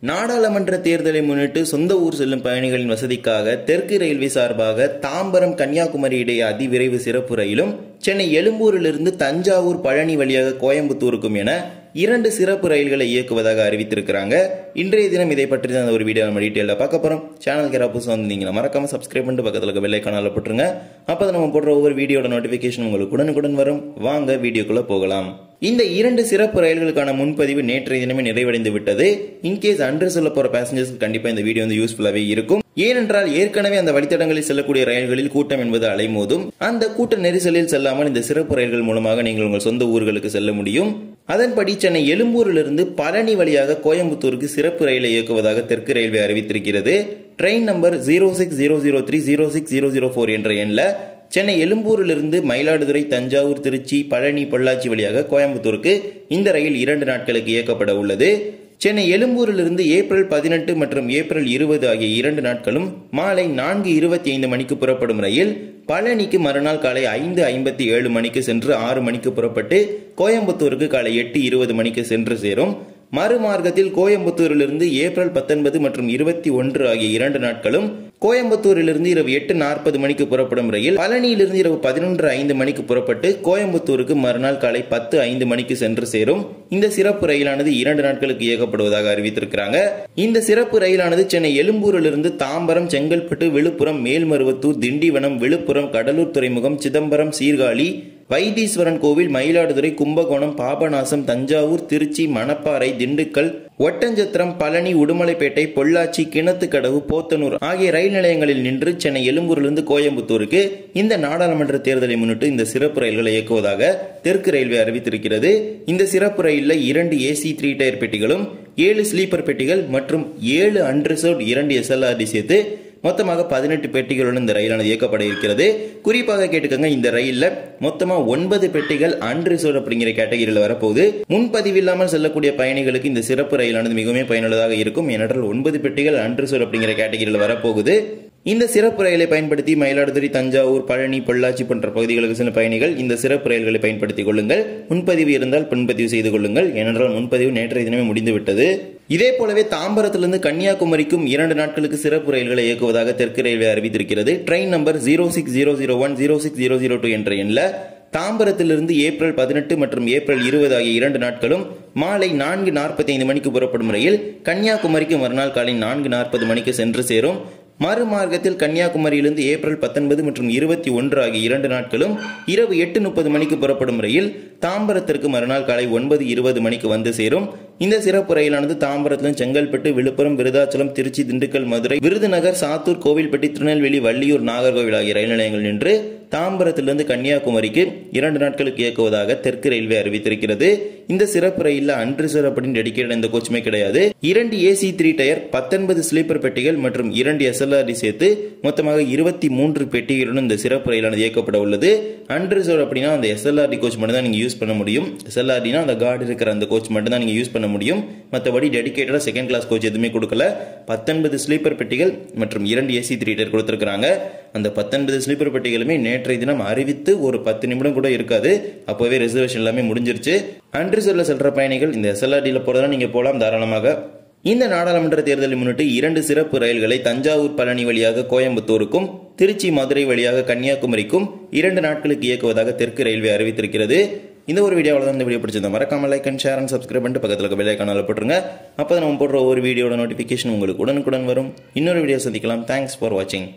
நாடாளுமன்ற தேர்தலை முன்னிட்டு சொந்த ஊர் செல்லும் பயணிகளின் வசதிக்காக தெற்கு ரயில்வே சார்பாக தாம்பரம் கன்னியாகுமரி இடையே அதிவிரைவு சிறப்பு ரயிலும் சென்னை எழும்பூரிலிருந்து தஞ்சாவூர் பழனி வழியாக கோயம்புத்தூருக்கும் என 2 சிறப்பு ரயில்களை இயக்குவதாக அறிவித்திருக்கிறாங்க. இன்றைய தினம் இதை பற்றி தான் ஒரு வீடியோ நம்ம டீட்டெயிலாக பார்க்க போறோம். சேனலுக்கு யாராவது புதுசாக வந்தீங்கன்னா மறக்காம சப்ஸ்கிரைப் பண்ணிட்டு பக்கத்தில் இருக்க பெல் ஐகானை போட்டுருங்க. அப்போ நம்ம போடுற ஒவ்வொரு வீடியோட நோட்டிபிகேஷன் உங்களுக்கு உடனுக்குடன் வரும். வாங்க வீடியோக்குள்ள போகலாம். இந்த 2 சிறப்பு ரயில்களுக்கான முன்பதிவு நேற்றைய தினமே நிறைவடைந்து விட்டது. இன்கேஸ் அன்று சொல்ல போற பேசஞ்சர்ஸ் கண்டிப்பா இந்த வீடியோ யூஸ்ஃபுல்லாவே இருக்கும். ஏனென்றால் ஏற்கனவே அந்த வழித்தடங்களில் செல்லக்கூடிய ரயில்களில் கூட்டம் என்பது அலைமோதும். அந்த கூட்ட நெரிசலில் செல்லாமல் இந்த சிறப்பு ரயில்கள் மூலமாக நீங்கள் உங்கள் சொந்த ஊர்களுக்கு செல்ல முடியும். அதன்படி சென்னை எழும்பூரிலிருந்து பழனி வழியாக கோயம்புத்தூருக்கு சிறப்பு ரயிலை இயக்குவதாக தெற்கு ரயில்வே அறிவித்திருக்கிறது. ட்ரெயின் நம்பர் 06003 என்ற எண்ணில் சென்னை எழும்பூரிலிருந்து மயிலாடுதுறை, தஞ்சாவூர், திருச்சி, பழனி, பொள்ளாச்சி வழியாக கோயம்புத்தூருக்கு இந்த ரயில் 2 நாட்களுக்கு இயக்கப்பட உள்ளது. சென்னை எழும்பூரிலிருந்து ஏப்ரல் 18 மற்றும் ஏப்ரல் 20 ஆகிய 2 நாட்களும் மாலை 4:25 மணிக்கு புறப்படும் ரயில் பழனிக்கு மறுநாள் காலை 5:57 மணிக்கு சென்று 6 மணிக்கு புறப்பட்டு கோயம்புத்தூருக்கு காலை 8:20 மணிக்கு சென்று சேரும். மறுமார்க்கத்தில் கோயம்புத்தூரிலிருந்து ஏப்ரல் 19 மற்றும் 21 ஆகிய 2 நாட்களும் கோயம்புத்தூரிலிருந்து இரவு 8:40 மணிக்கு புறப்படும் ரயில் பழனியிலிருந்து இரவு 11:05 மணிக்கு புறப்பட்டு கோயம்புத்தூருக்கு மறுநாள் காலை 10:05 மணிக்கு சென்று சேரும். இந்த சிறப்பு ரயிலானது 2 நாட்களுக்கு இயக்கப்படுவதாக அறிவித்திருக்கிறாங்க. இந்த சிறப்பு ரயிலானது சென்னை எழும்பூரிலிருந்து தாம்பரம், செங்கல்பட்டு, விழுப்புரம், மேல்மருவத்தூர், திண்டிவனம், விழுப்புரம், கடலூர் துறைமுகம், சிதம்பரம், சீர்காழி, வைத்தீஸ்வரன் கோவில், மயிலாடுதுறை, கும்பகோணம், பாபநாசம், தஞ்சாவூர், திருச்சி, மணப்பாறை, திண்டுக்கல், ஒட்டஞ்சத்திரம், பழனி, உடுமலைப்பேட்டை, பொள்ளாச்சி, கிணத்துக்கடவு, போத்தனூர் ஆகிய ரயில் நிலையங்களில் நின்று சென்னை எழும்பூரிலிருந்து கோயம்புத்தூருக்கு இந்த நாடாளுமன்ற தேர்தலை முன்னிட்டு இந்த சிறப்பு ரயில்களை இயக்குவதாக தெற்கு ரயில்வே அறிவித்திருக்கிறது. இந்த சிறப்பு ரயிலில் 2 ஏசி 3 டயர் பெட்டிகளும் 7 ஸ்லீப்பர் பெட்டிகள் மற்றும் 7 அன்ரிசர்வ்ட் 2 SLRD சேர்த்து மொத்தமாக 18 பெட்டிகளுடன் இந்த ரயிலானது இயக்கப்பட இருக்கிறது. குறிப்பாக கேட்டுக்கங்க, இந்த ரயில்ல மொத்தமா 9 பெட்டிகள் அன்ரிசர்வ்ட் அப்படிங்கிற கேட்டகரியில் வரப்போகுது. முன்பதிவு இல்லாமல் செல்லக்கூடிய பயணிகளுக்கு இந்த சிறப்பு ரயிலானது மிகவும் பயனுள்ளதாக இருக்கும். ஏனென்றால் 9 பெட்டிகள் அன்ரிசர்வ்ட் அப்படிங்கிற கேட்டகரியில் வரப்போகுது. இந்த சிறப்பு ரயிலை பயன்படுத்தி மயிலாடுதுறை, தஞ்சாவூர், பழனி, பொள்ளாச்சி போன்ற பகுதிகளுக்கு செல்லும் பயணிகள் இந்த சிறப்பு ரயில்களை பயன்படுத்திக் கொள்ளுங்கள். முன்பதிவு இருந்தால் முன்பதிவு செய்து கொள்ளுங்கள். ஏனென்றால் முன்பதிவு நேற்றைய தினமே முடிந்துவிட்டது. இதே போலவே தாம்பரத்திலிருந்து கன்னியாகுமரிக்கும் 2 நாட்களுக்கு சிறப்பு ரயில்களை இயக்குவதாக தெற்கு ரயில்வே அறிவித்திருக்கிறது. ட்ரெயின் நம்பர் 06001 06002 என்ற எண்ணில் தாம்பரத்திலிருந்து ஏப்ரல் 18 மற்றும் ஏப்ரல் 20 ஆகிய 2 நாட்களும் மாலை 4:45 மணிக்கு புறப்படும் ரயில் கன்னியாகுமரிக்கு மறுநாள் காலை 4:40 மணிக்கு சென்று சேரும். மறுமார்க்கத்தில் கன்னியாகுமரியிலிருந்து ஏப்ரல் 19 மற்றும் 21 ஆகிய 2 நாட்களும் இரவு 8:30 மணிக்கு புறப்படும் ரயில் தாம்பரத்திற்கு மறுநாள் காலை 9:20 மணிக்கு வந்து சேரும். இந்த சிறப்பு ரயிலானது தாம்பரத்திலும் செங்கல்பட்டு, விழுப்புரம், விருதாச்சலம், திருச்சி, திண்டுக்கல், மதுரை, விருதுநகர், சாத்தூர், கோவில்பட்டி, திருநெல்வேலி, வள்ளியூர், நாகர்கோவில் ஆகிய ரயில் நிலையங்கள் நின்று தாம்பரத்திலிருந்து கன்னியாகுமரிக்கு 2 நாட்களுக்கு இயக்குவதாக தெற்கு ரயில்வே அறிவித்திருக்கிறது. இந்த சிறப்பு ரயிலில் அன்ரிசர்வ் அப்படின்னு டெடிகேட் இந்த கோச்சுமே கிடையாது. 2 ஏசி 3 டயர், 19 ஸ்லீப்பர் பெட்டிகள் மற்றும் 2 SLRD சேர்த்து மொத்தமாக 23 பெட்டிகளுடன் இந்த சிறப்பு ரயிலானது இயக்கப்பட உள்ளது. அன்ரிசர்வ் அப்படின்னா அந்த SLRD கோச் மட்டும் தான் நீங்க யூஸ் பண்ண முடியும். SLRDனா அந்த கார்டு இருக்கிற அந்த கோச் மட்டும் தான் நீங்க யூஸ் பண்ண முடியும். மற்றபடி டெடிகேட்டடா செகண்ட் கிளாஸ் கோச் எதுவுமே கொடுக்கல. 19 ஸ்லீப்பர் பெட்டிகள் மற்றும் 2 ஏசி 3 டயர் கொடுத்திருக்காங்க. அந்த 19 ஸ்லீப்பர் பெட்டிகளுமே நேற்றைய தினம் அறிவித்து ஒரு 10 நிமிடம் கூட இருக்காது. அப்பவே ரிசர்வேஷன் எல்லாமே முடிஞ்சிருச்சு. அன்ரிசர்வ்ல செல்ற பயணிகள் இந்த SLRDல போறதா நீங்க போலாம் தாராளமாக. இந்த நாடாளுமன்ற தேர்தலை முன்னிட்டு 2 சிறப்பு ரயில்களை தஞ்சாவூர் பழனி வழியாக கோயம்புத்தூருக்கும், திருச்சி மதுரை வழியாக கன்னியாகுமரிக்கும் 2 நாட்களுக்கு இயக்குவதாக தெற்கு ரயில்வே அறிவித்திருக்கிறது. இந்த ஒரு வீடியோவில் தான் இந்த வீடியோ பிடிச்சிருந்தா மறக்காம like and share and subscribe பண்ணிட்டு பக்கத்தில் இருக்க பெல் ஐகானை போட்டுருங்க. அப்போ நம்ம போடுற ஒவ்வொரு வீடியோட நோட்டிஃபிகேஷன் உங்களுக்கு உடனுக்குடன் வரும். இன்னொரு வீடியோ சந்திக்கலாம். தேங்க்ஸ் ஃபார் வாட்சிங்.